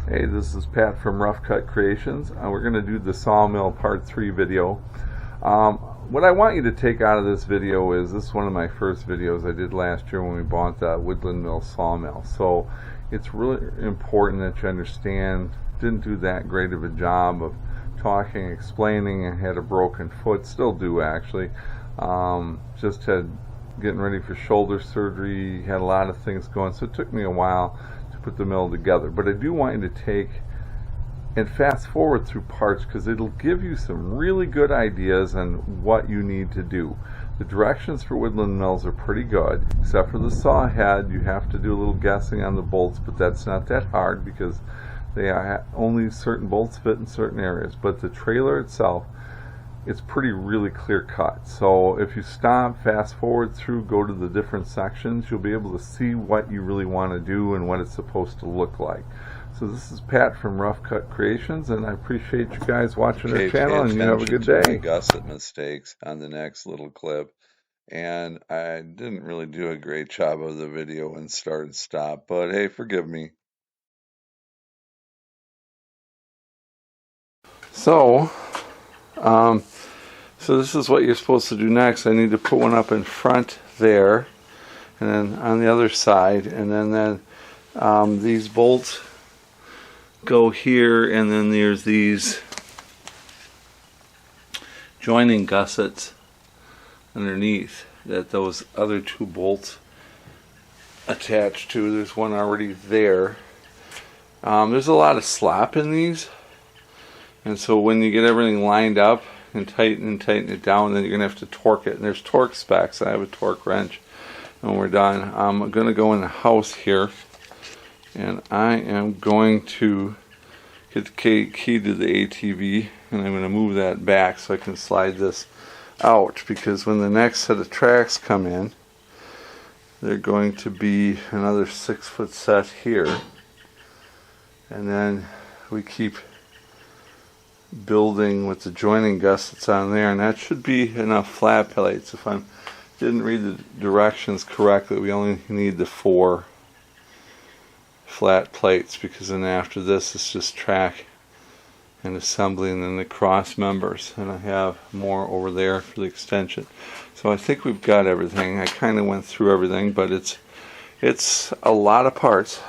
Hey, this is Pat from Rough Cut Creations. We're going to do the Sawmill Part 3 video. Um, what I want you to take out of this video is, this is one of my first videos I did last year when we bought the Woodland Mill Sawmill. So it's really important that you understand, didn't do that great of a job of talking, explaining, and had a broken foot, still do actually. Just had getting ready for shoulder surgery, had a lot of things going, so it took me a while to put the mill together. But I do want you to take and fast forward through parts, because it'll give you some really good ideas on what you need to do. The directions for woodland mills are pretty good, except for the saw head. You have to do a little guessing on the bolts, but that's not that hard because they are only certain bolts fit in certain areas. But the trailer itself, it's pretty really clear cut. So if you stop, fast forward through, go to the different sections, you'll be able to see what you really want to do and what it's supposed to look like. So this is Pat from Rough Cut Creations, and I appreciate you guys watching our channel, and you have a good day. Gusset mistakes on the next little clip, and I didn't really do a great job of the video and start and stop, but hey, forgive me. So this is what you're supposed to do next. I need to put one up in front there, and then on the other side, and then these bolts go here, and then there's these joining gussets underneath that those other two bolts attach to. There's one already there. There's a lot of slop in these, and so when you get everything lined up and tighten it down, then you're going to have to torque it. And there's torque specs. I have a torque wrench, and when we're done, I'm going to go in the house here, and I am going to get the key to the ATV, and I'm going to move that back so I can slide this out, because when the next set of tracks come in, they're going to be another 6-foot set here, and then we keep building with the joining gussets on there, and that should be enough flat plates. If I didn't read the directions correctly, we only need the 4 flat plates, because then after this it's just track and assembly, and then the cross members, and I have more over there for the extension. So I think we've got everything. I kind of went through everything, but it's a lot of parts,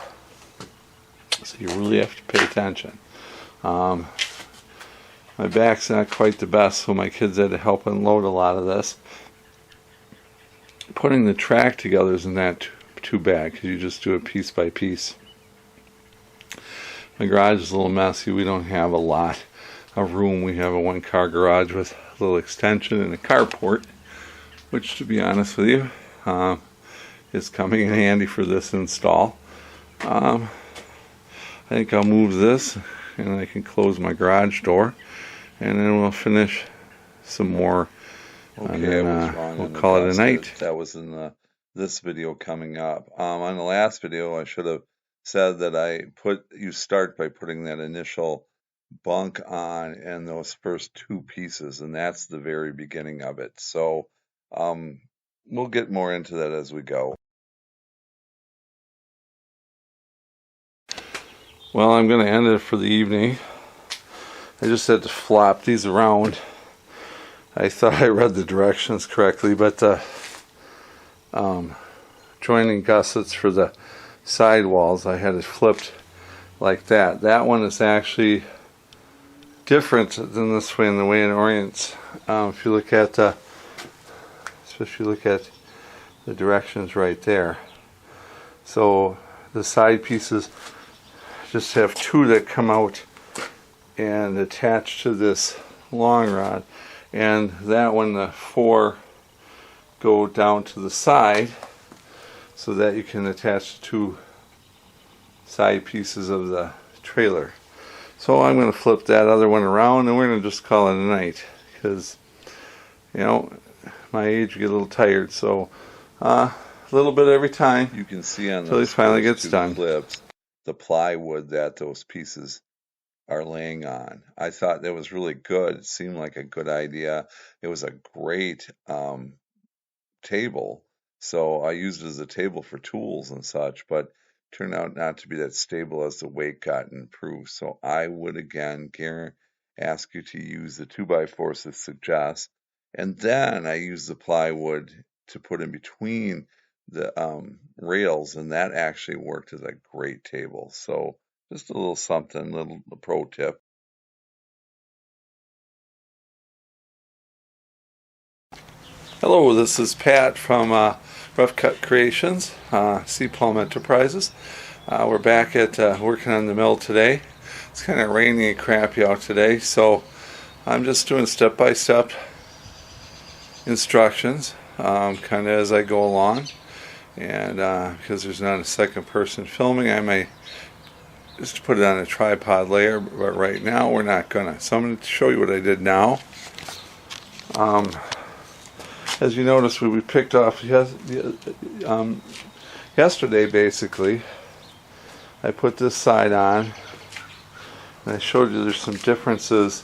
so you really have to pay attention. My back's not quite the best, so my kids had to help unload a lot of this. Putting the track together isn't that too bad, because you just do it piece by piece. My garage is a little messy. We don't have a lot of room. We have a 1-car garage with a little extension and a carport, which, to be honest with you, is coming in handy for this install. I think I'll move this, and I can close my garage door, and then we'll finish some more. Okay, and then, I was wrong. We'll call it a night. That was in this video coming up. On the last video, I should have said that you start by putting that initial bunk on and those first 2 pieces, and that's the very beginning of it. So we'll get more into that as we go. Well, I'm going to end it for the evening. I just had to flop these around. I thought I read the directions correctly, but the joining gussets for the side walls, I had it flipped like that. That one is actually different than this way in the way it orients. If you look at especially look at the directions right there. So the side pieces just have 2 that come out and attach to this long rod, and that one, the 4 go down to the side, so that you can attach the 2 side pieces of the trailer. So I'm going to flip that other one around, and we're going to just call it a night, because, you know, my age, get a little tired. So a little bit every time. You can see on until he finally gets done. Clips the plywood that those pieces are laying on. I thought that was really good. It seemed like a good idea. It was a great table, so I used it as a table for tools and such, but turned out not to be that stable as the weight got improved. So I would again ask you to use the 2x4s that suggest, and then I use the plywood to put in between the rails, and that actually worked as a great table. So just a little something, little pro tip. Hello, this is Pat from Rough Cut Creations, C. Plum Enterprises. We're back at working on the mill today. It's kind of rainy and crappy out today, so I'm just doing step-by-step instructions, kind of as I go along. And because there's not a second person filming, I may just put it on a tripod layer, but right now we're not gonna. So I'm going to show you what I did now. As you notice, we picked off yesterday, basically. I put this side on, and I showed you there's some differences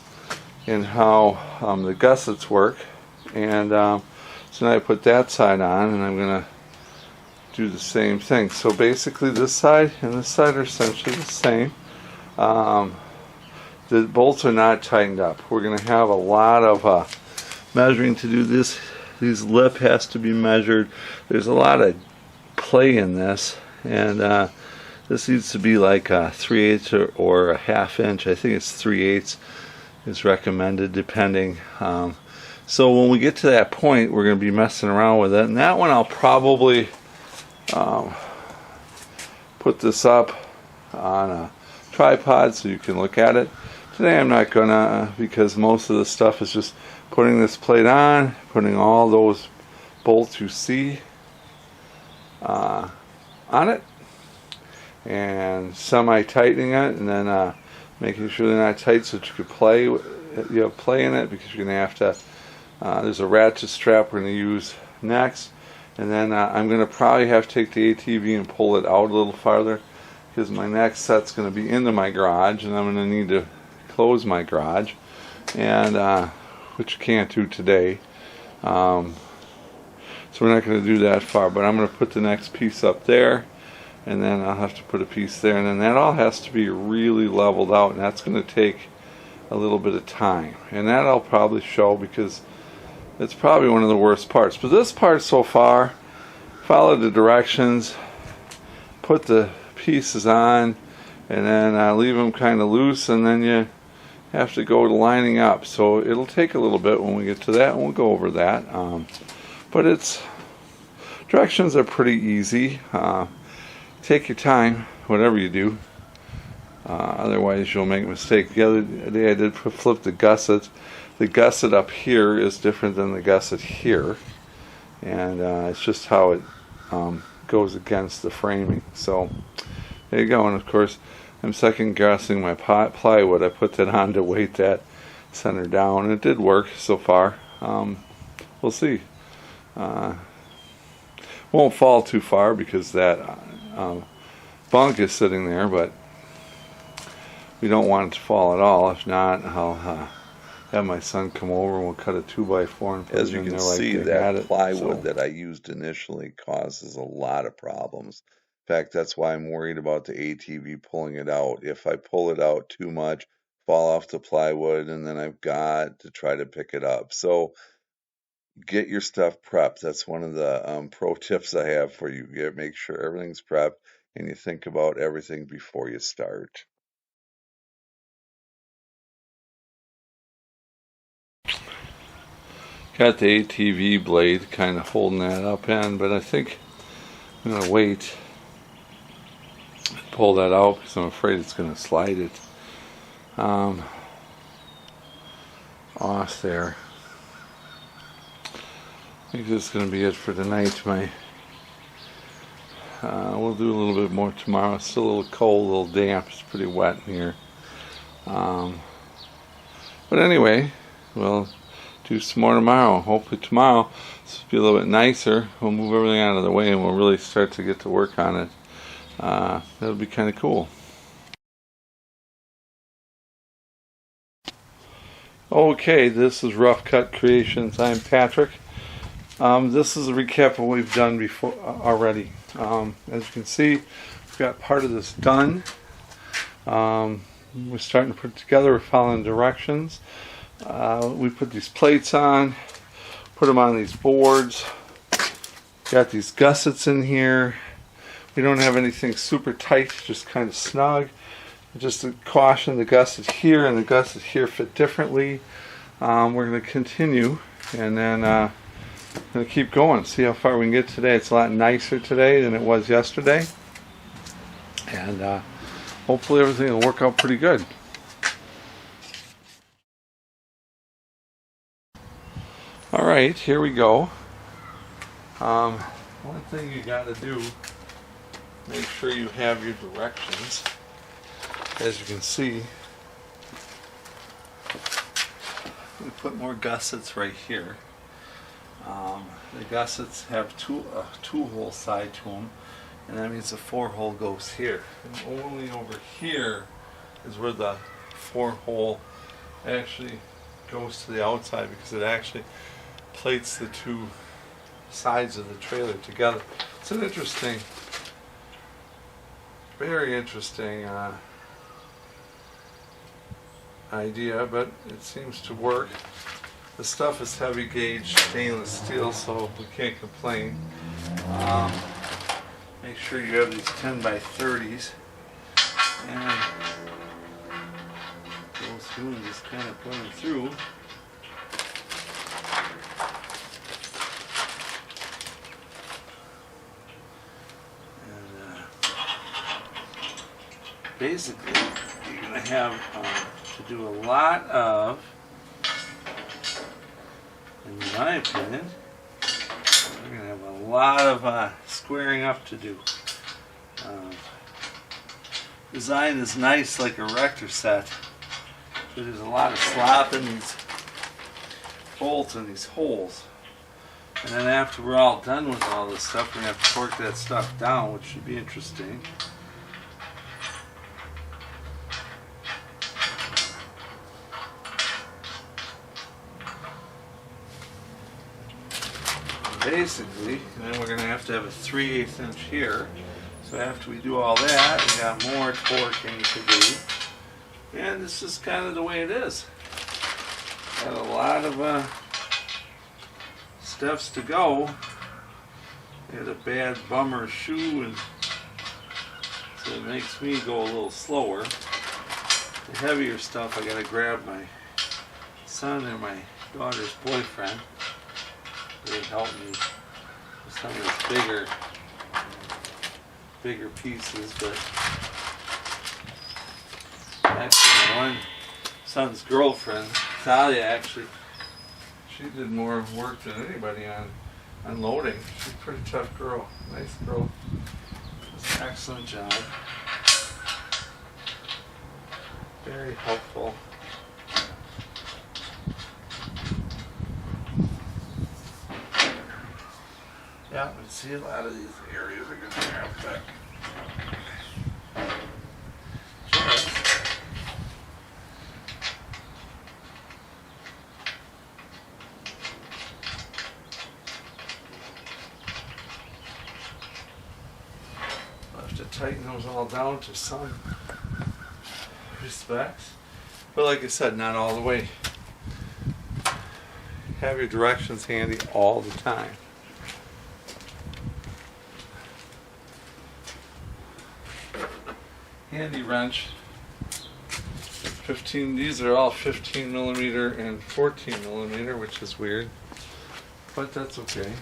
in how the gussets work. And so now I put that side on, and I'm going to do the same thing. So basically this side and this side are essentially the same. The bolts are not tightened up. We're going to have a lot of measuring to do this. This lip has to be measured. There's a lot of play in this, and this needs to be like a 3/8 or a 1/2 inch. I think it's 3/8 is recommended, depending. So when we get to that point, we're going to be messing around with it. And that one I'll probably put this up on a tripod so you can look at it. Today I'm not gonna, because most of the stuff is just putting this plate on, putting all those bolts you see on it, and semi-tightening it, and then making sure they're not tight so that you can play in it, because you're gonna have to. There's a ratchet strap we're gonna use next, and then I'm gonna probably have to take the ATV and pull it out a little farther, because my next set's gonna be into my garage, and I'm gonna need to close my garage, and which you can't do today. So we're not going to do that far, but I'm going to put the next piece up there, and then I'll have to put a piece there, and then that all has to be really leveled out, and that's going to take a little bit of time, and that I'll probably show, because it's probably one of the worst parts. But this part so far, follow the directions, put the pieces on, and then leave them kind of loose, and then you have to go to lining up. So it'll take a little bit when we get to that, and we'll go over that. But directions are pretty easy. Take your time, whatever you do. Otherwise you'll make a mistake. The other day I did flip the gusset. The gusset up here is different than the gusset here. And it's just how it goes against the framing. So there you go. And of course, I'm second guessing my plywood. I put that on to weight that center down, and it did work so far. We'll see. Won't fall too far because that bunk is sitting there, but we don't want it to fall at all. If not, I'll have my son come over and we'll cut a 2x4 and put As it you in can there like see, they that had it. plywood that I used initially causes a lot of problems. In fact, that's why I'm worried about the ATV pulling it out. If I pull it out too much, fall off the plywood, and then I've got to try to pick it up. So get your stuff prepped. That's one of the pro tips I have for you. Make sure everything's prepped, and you think about everything before you start. Got the ATV blade kind of holding that up end, but I think I'm going to wait and pull that out because I'm afraid it's going to slide it off there. I think this is going to be it for tonight. We'll do a little bit more tomorrow. It's still a little cold, a little damp. It's pretty wet in here. But anyway, we'll do some more tomorrow. Hopefully tomorrow this will be a little bit nicer. We'll move everything out of the way and we'll really start to get to work on it. That'll be kind of cool. Okay, this is Rough Cut Creations. I'm Patrick. This is a recap of what we've done before already. As you can see, got part of this done. We're starting to put it together. We're following directions. We put these plates on, put them on these boards. Got these gussets in here. We don't have anything super tight, just kind of snug. Just a caution, the gusset here and the gusset here fit differently. We're going to continue and then going to keep going, see how far we can get today. It's a lot nicer today than it was yesterday. And hopefully everything will work out pretty good. All right, here we go. One thing you got to do, make sure you have your directions. As you can see, we put more gussets right here. The gussets have a two-hole side to them, and that means the 4-hole goes here. And only over here is where the 4-hole actually goes to the outside, because it actually plates the two sides of the trailer together. It's an interesting, very interesting idea, but it seems to work. The stuff is heavy gauge stainless steel, so we can't complain. Make sure you have these 10 by 30s and go through and just kind of put them through. And basically you're going to have to do a lot of, in my opinion, we're going to have a lot of squaring up to do. Design is nice like a rector set, but there's a lot of slop in these bolts and these holes. And then after we're all done with all this stuff, we're going to have to torque that stuff down, which should be interesting. Basically, and then we're going to have a 3/8 inch here. So after we do all that, we got more torquing to do. And this is kind of the way it is. Got a lot of steps to go. I had a bad bummer shoe, and so it makes me go a little slower. The heavier stuff, I got to grab my son and my daughter's boyfriend. They help me with some of these bigger pieces, but actually my one son's girlfriend, Talia, actually, she did more work than anybody on unloading. She's a pretty tough girl, nice girl. Does an excellent job. Very helpful. Yeah, we see a lot of these areas are going to have that. I'll have to tighten those all down to some respects. But like I said, not all the way. Have your directions handy all the time. Handy wrench. 15. These are all 15 millimeter and 14 millimeter, which is weird, but that's okay.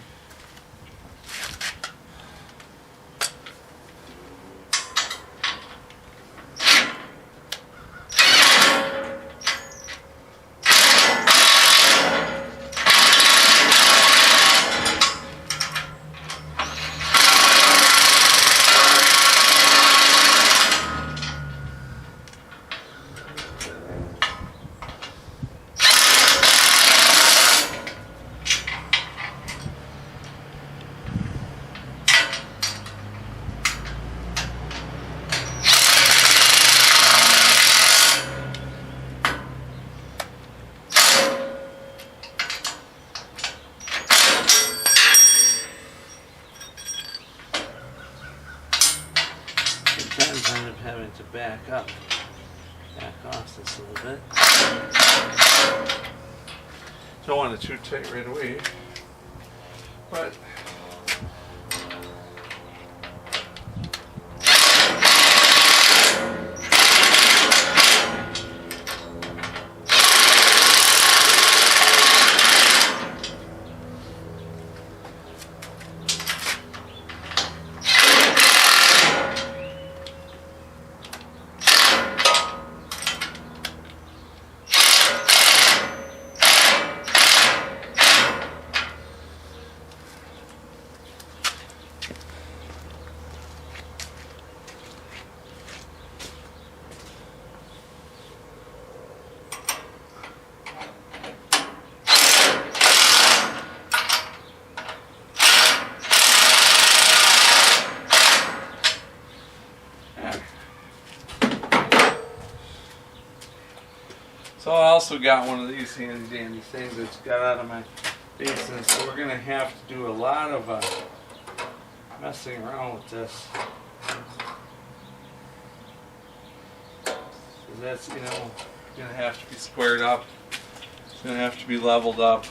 sometimes I end up having to back off this a little bit. Don't want it too tight right away, but so I also got one of these handy dandy things that's got out of my basement, so we're gonna have to do a lot of messing around with this. So that's, gonna have to be squared up. It's gonna have to be leveled up.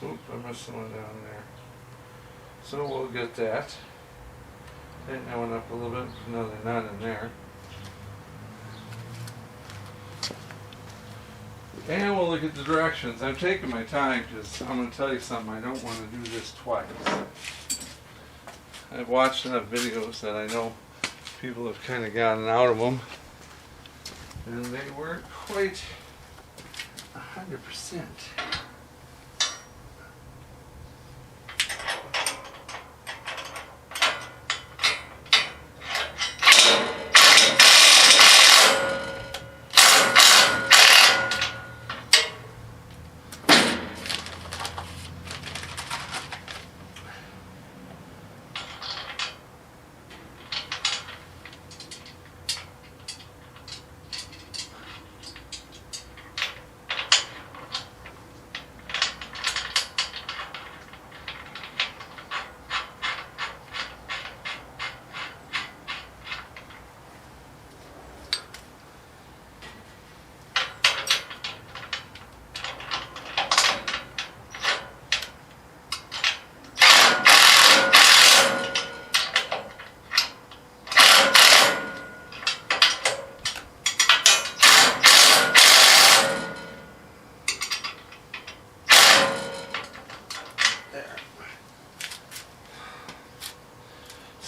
Oop, I missed one down there. So we'll get that. Tighten that one up a little bit, put another knot in there. And we'll look at the directions. I'm taking my time because I'm going to tell you something, I don't want to do this twice. I've watched enough videos that I know people have kind of gotten out of them. And they weren't quite 100%.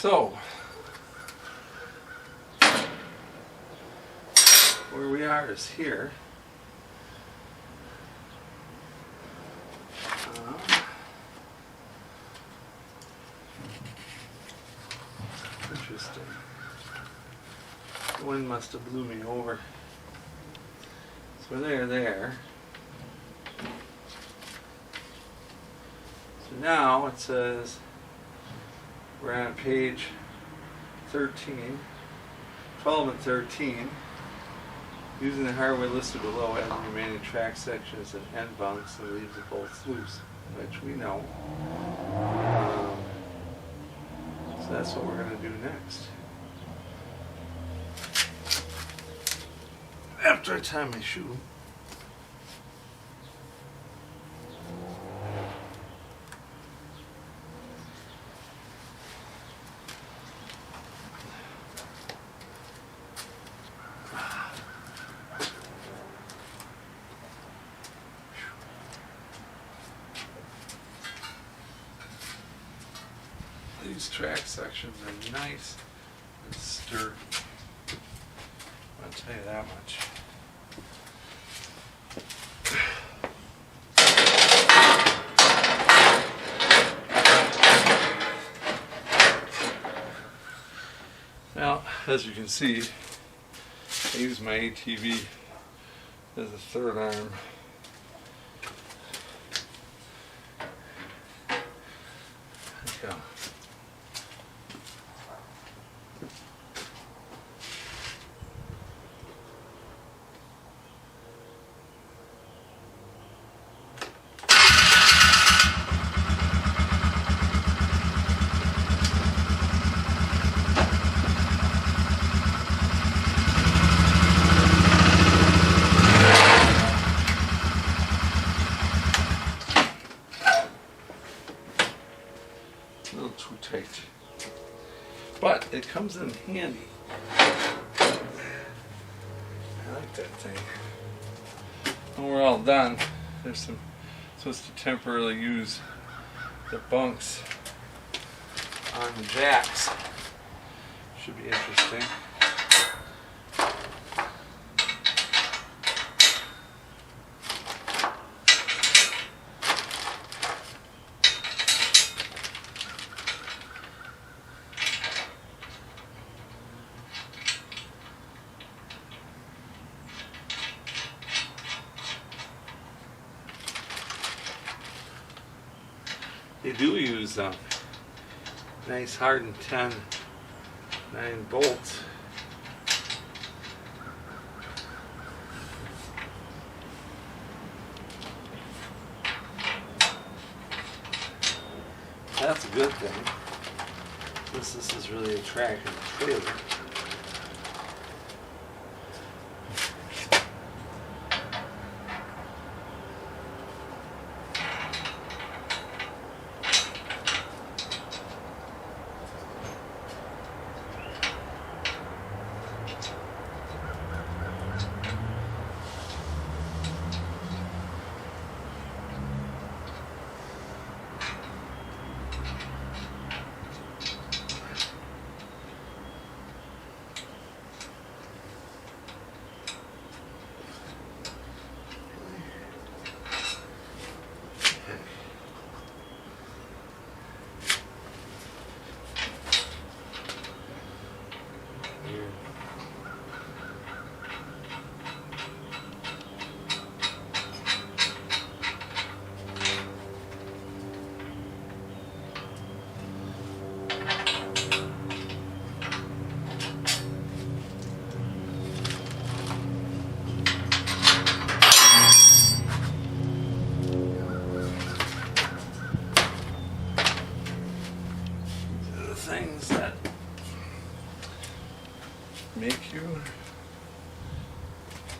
So, where we are is here. Interesting. The wind must have blew me over. So they're there. So now it says we're on page 13, 12 and 13. Using the hardware listed below, add the remaining track sections and end bunks and leave the bolts loose, which we know. So that's what we're going to do next. After I tie my shoe. These track sections are nice and sturdy. I'll tell you that much. Now, as you can see, I use my ATV as a third arm. There you go. tight. But it comes in handy. I like that thing. When we're all done, there's some supposed to temporarily use the bunks on the jacks. Should be interesting. They do use nice hardened 9 bolts. That's a good thing. This is really a track and a trailer. Things that make you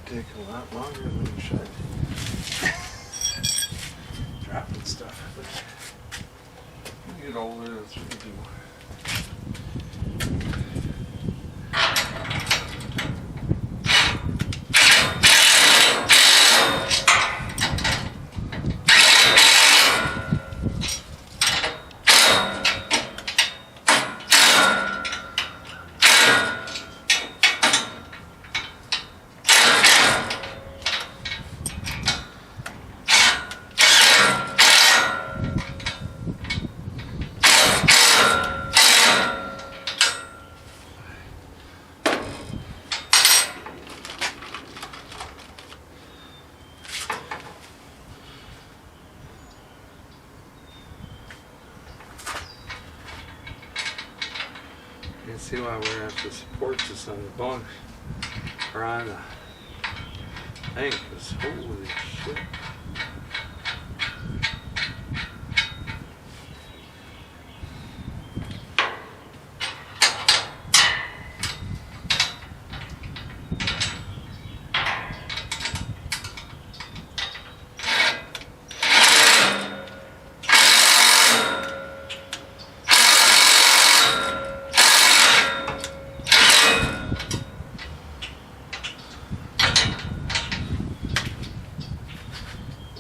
take a lot longer than you should. Dropping stuff. But when you get older, that's what you do. You can see why we're going to have to support this on the bunk or on the thing, because holy shit.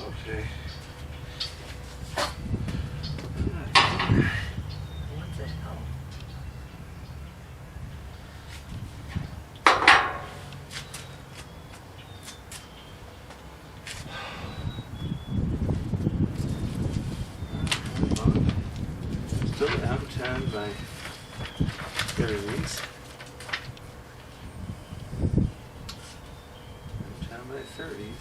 Okay. What the hell? Still M10 by 30s. M10 by 30s.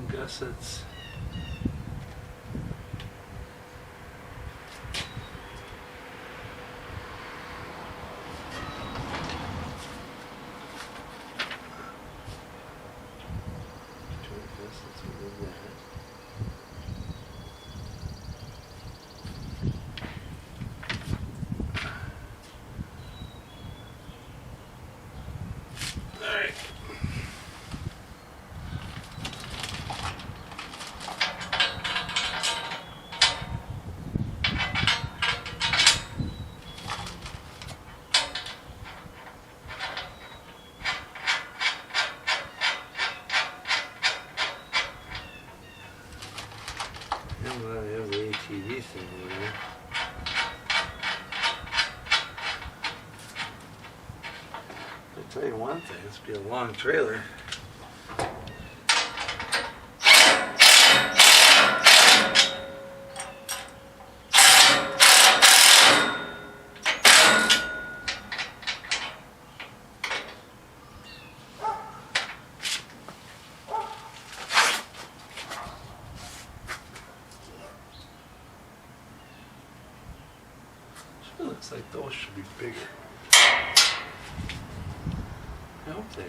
Gussets. I'm glad I have the ATV thing over there. I'll tell you one thing, it's be a long trailer. It looks like those should be bigger. I hope they.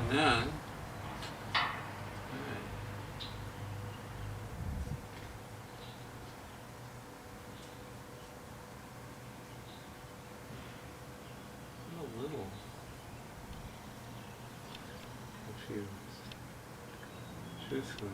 And then, a little confused, truthfully.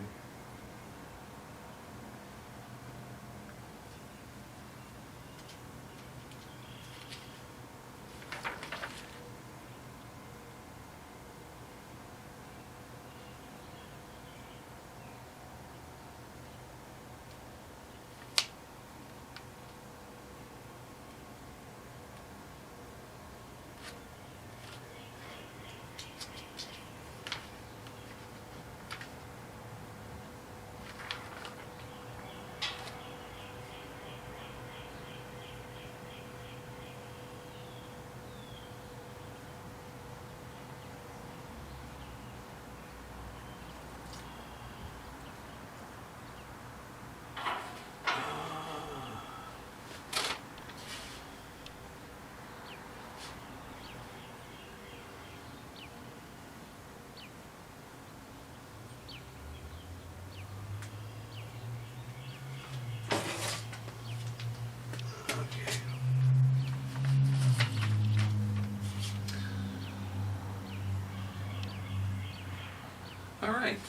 All right.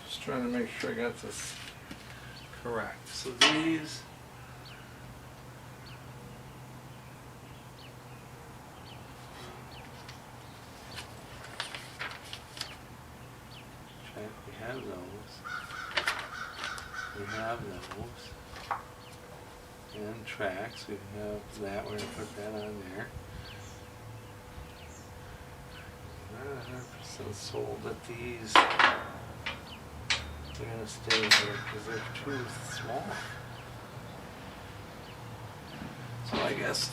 Just trying to make sure I got this correct. So these we have those. We have those. And tracks. We have that. We're going to put that on there. Not 100% sold that these are going to stay here because they're too small. So I guess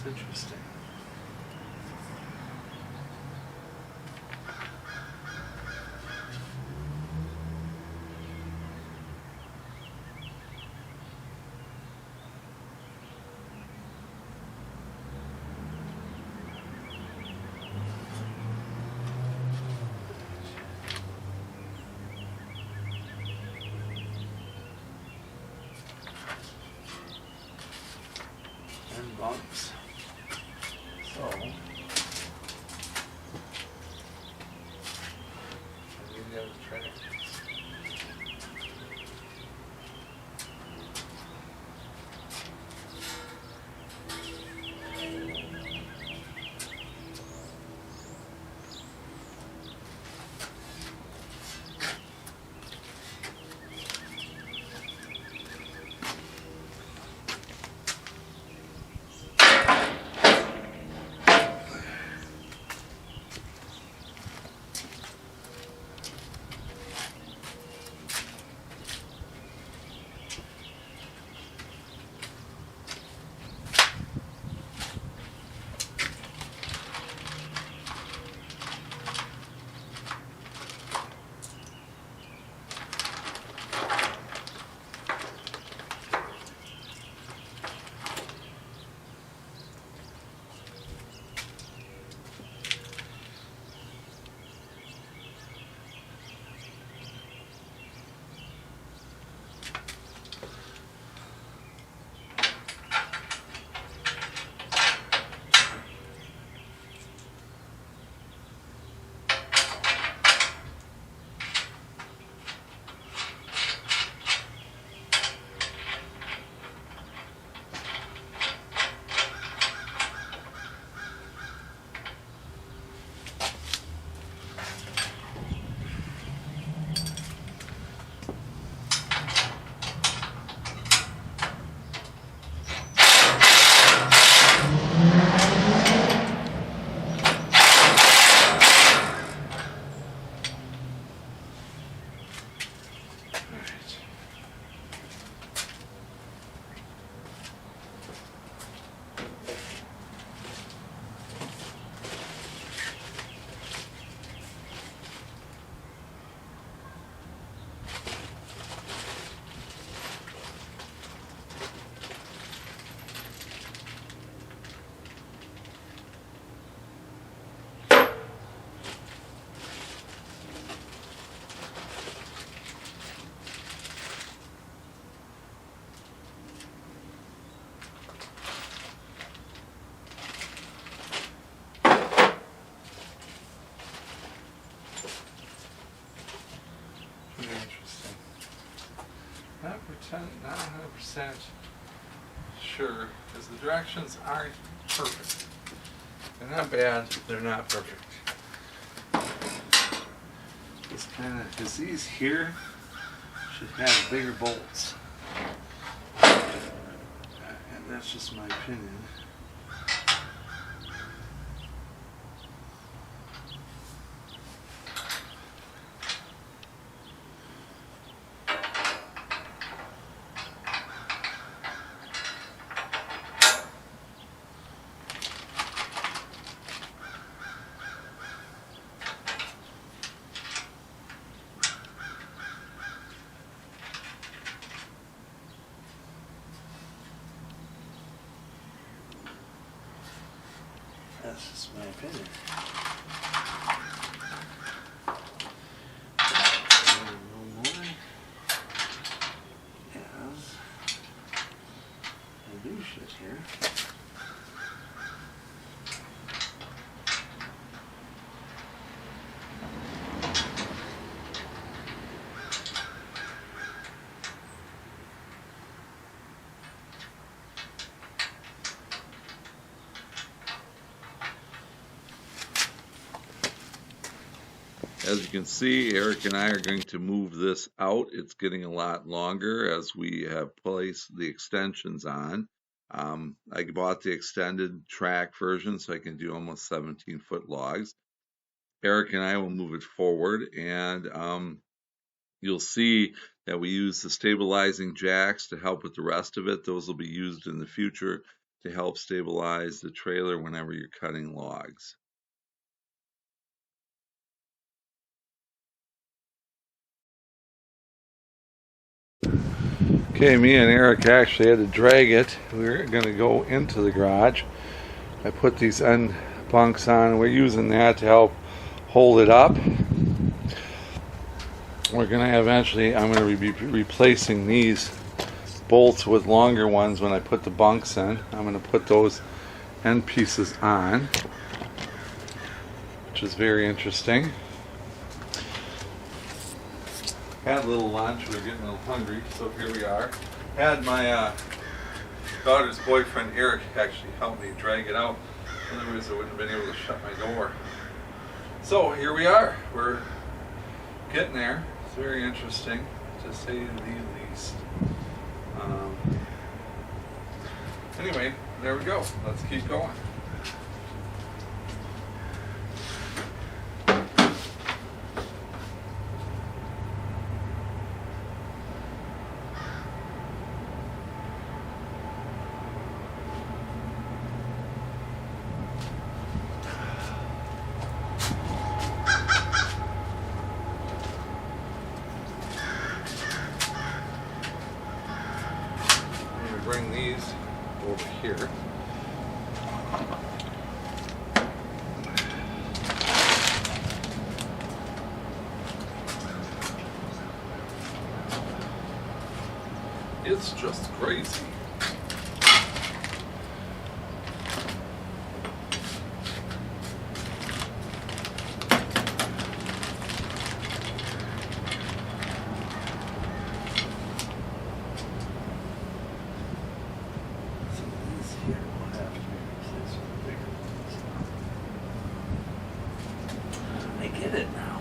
That's interesting. And bunks. So, maybe I was trying to. Interesting. Not 100% sure, because the directions aren't perfect. They're not bad, they're not perfect. This kind of, because these here should have bigger bolts. And that's just my opinion. That's just my opinion. Yes. I do shit here. As you can see, Eric and I are going to move this out. It's getting a lot longer as we have placed the extensions on. I bought the extended track version so I can do almost 17-foot logs. Eric and I will move it forward, and you'll see that we use the stabilizing jacks to help with the rest of it. Those will be used in the future to help stabilize the trailer whenever you're cutting logs. Okay, me and Eric actually had to drag it. We're going to go into the garage. I put these end bunks on. We're using that to help hold it up. We're going to eventually, I'm going to be replacing these bolts with longer ones when I put the bunks in. I'm going to put those end pieces on, which is very interesting. Had a little lunch, we were getting a little hungry, so here we are. Had my daughter's boyfriend Eric actually help me drag it out, otherwise I wouldn't have been able to shut my door. So here we are, we're getting there. It's very interesting, to say the least. Anyway, there we go, let's keep going. Bring these over here. It's just crazy. I get it now.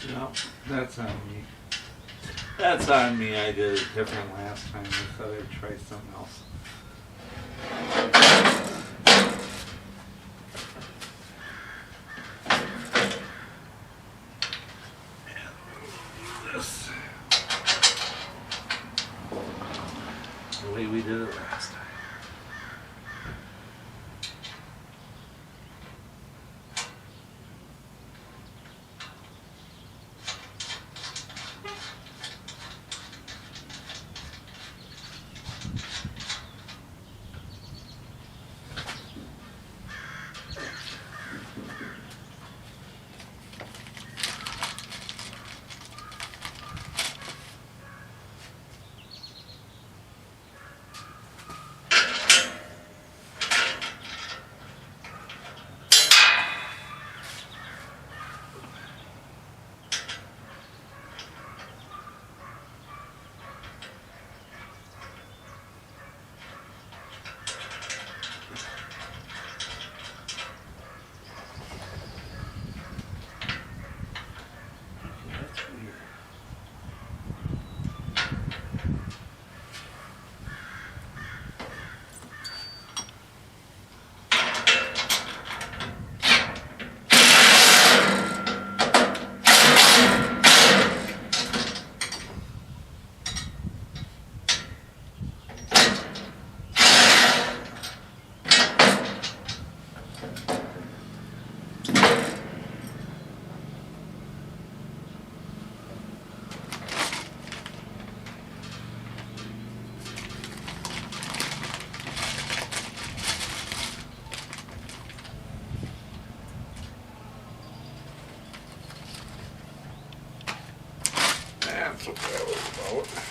No, that's on me. That's on me. I did it different last time. I thought I'd try something else. And this. The way we did it last time. what that was about.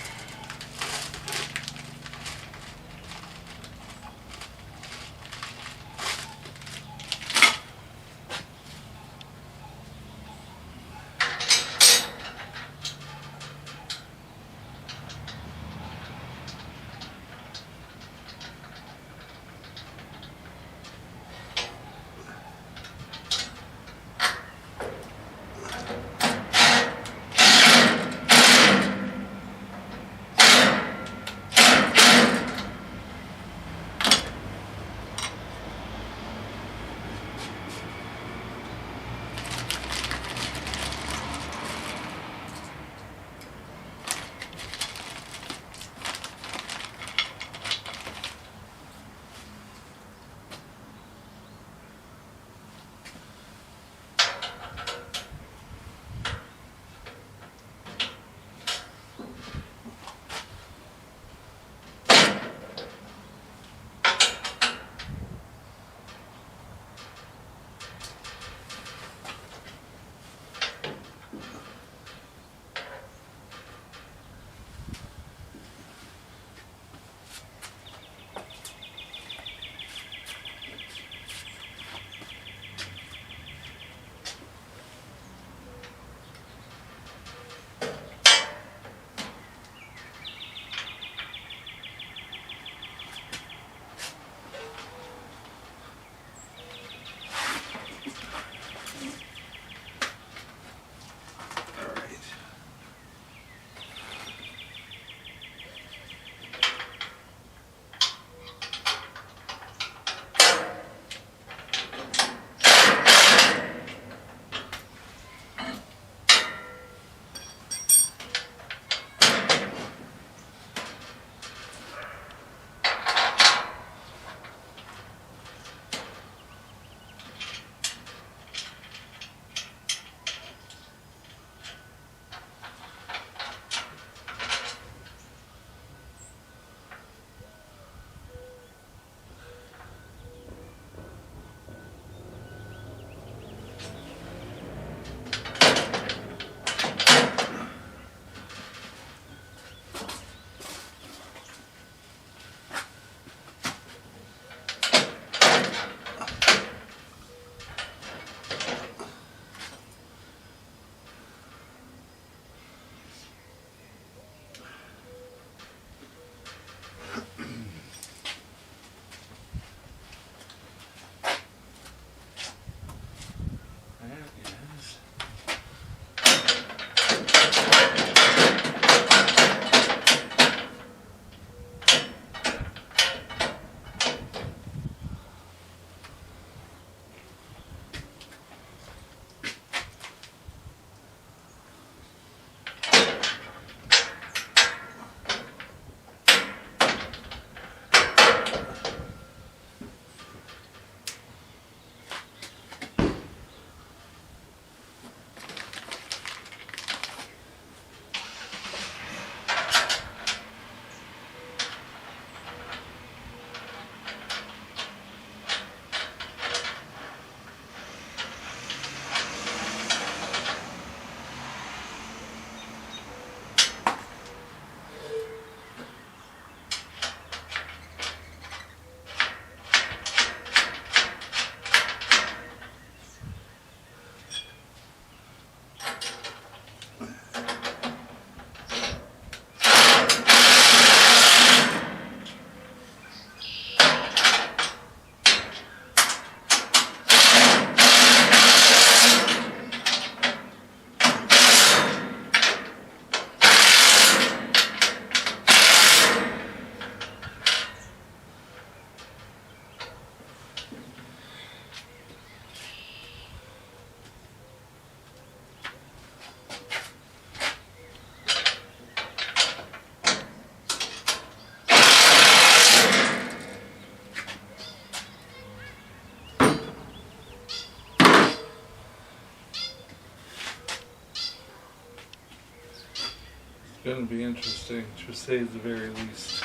Going to be interesting, to say the very least.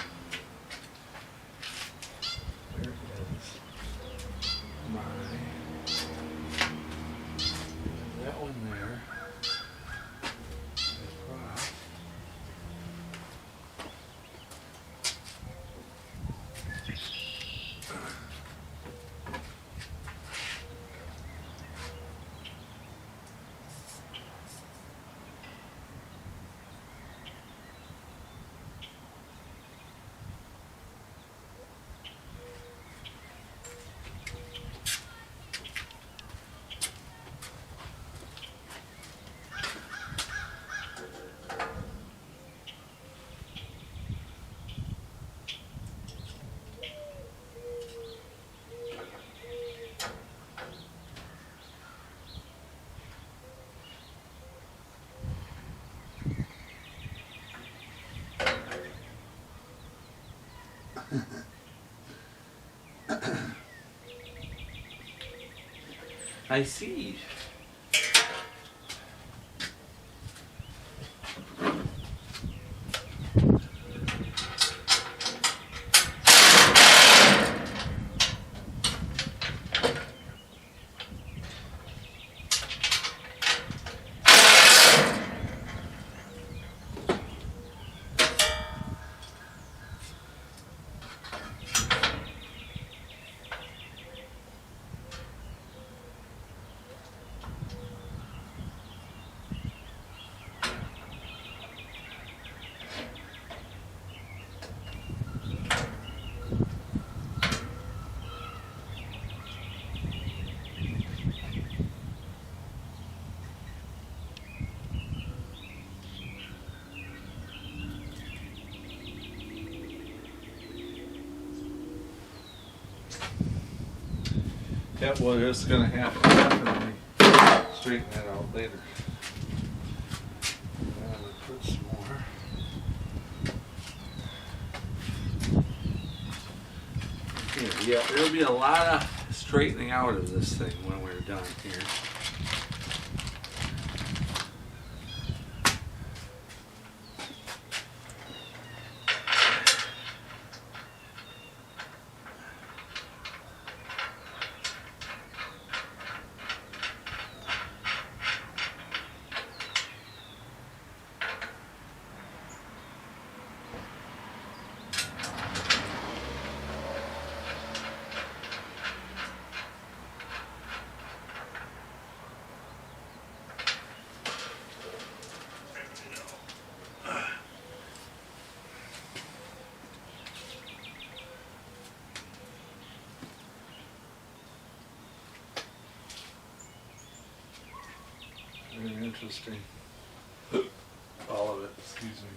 Where is my... that one there. The prop. I see. Yeah, well, it's going to have to definitely straighten that out later. I'm going to put some more. Yeah, there'll be a lot of straightening out of this thing when we're done here. Very interesting. All of it, excuse me.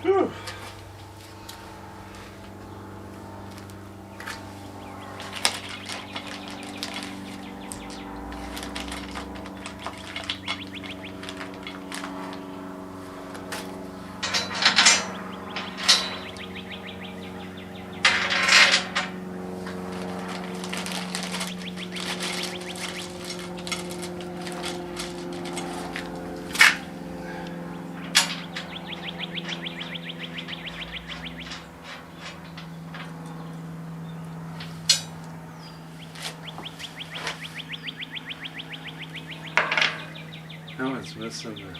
Whew. Now it's missing the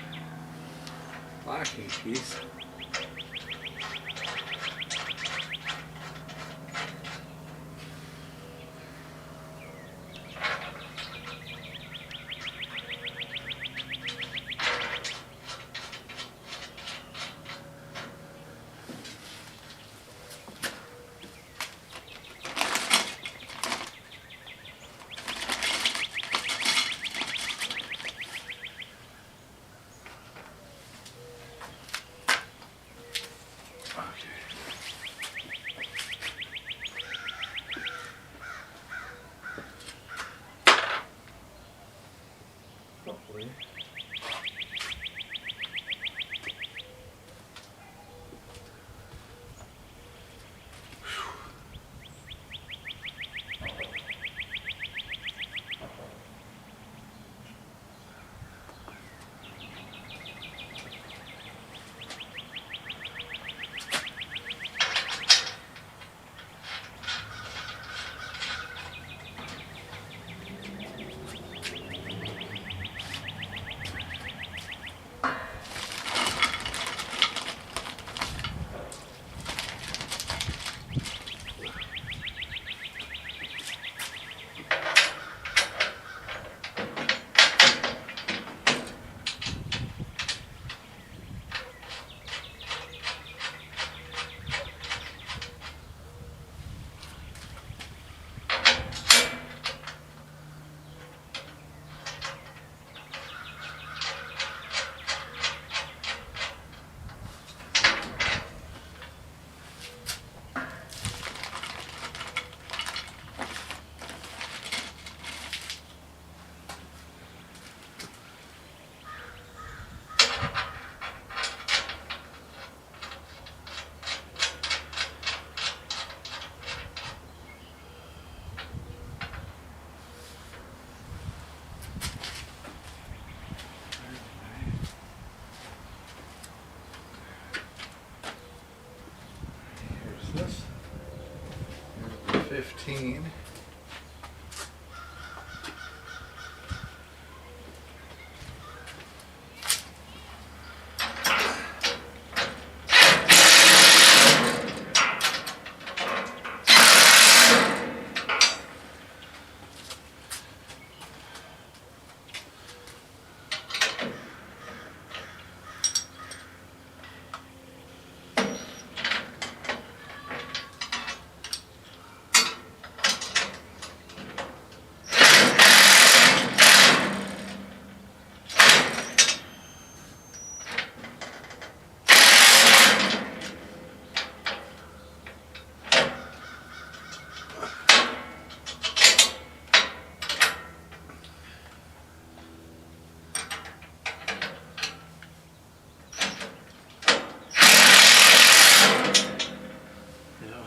locking piece. 15.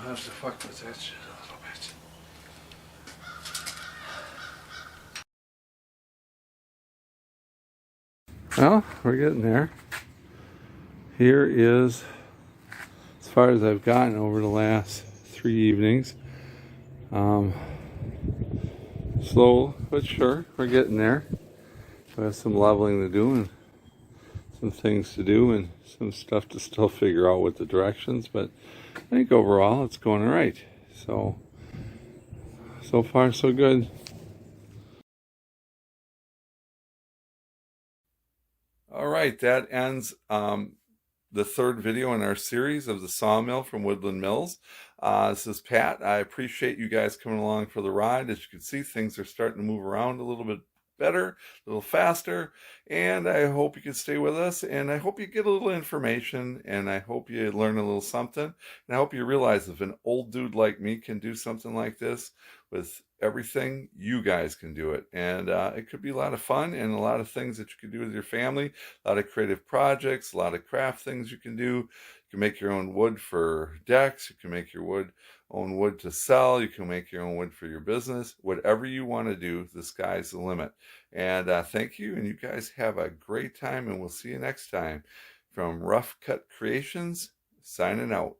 I'll have to fuck with that shit a little bit. Well, we're getting there. Here is as far as I've gotten over the last 3 evenings. Slow but sure, we're getting there. We have some leveling to do and some things to do and some stuff to still figure out with the directions, but I think overall it's going all right. So far so good. All right, that ends the third video in our series of the Sawmill from Woodland Mills. This is Pat. I appreciate you guys coming along for the ride. As you can see, things are starting to move around a little bit better, a little faster, and I hope you can stay with us, and I hope you get a little information, and I hope you learn a little something, and I hope you realize if an old dude like me can do something like this with everything, you guys can do it, and it could be a lot of fun and a lot of things that you can do with your family, a lot of creative projects, a lot of craft things you can do. You can make your own wood for decks, you can make your own wood to sell, you can make your own wood for your business. Whatever you want to do, the sky's the limit. And thank you, and you guys have a great time, and we'll see you next time. From Rough Cut Creations, signing out.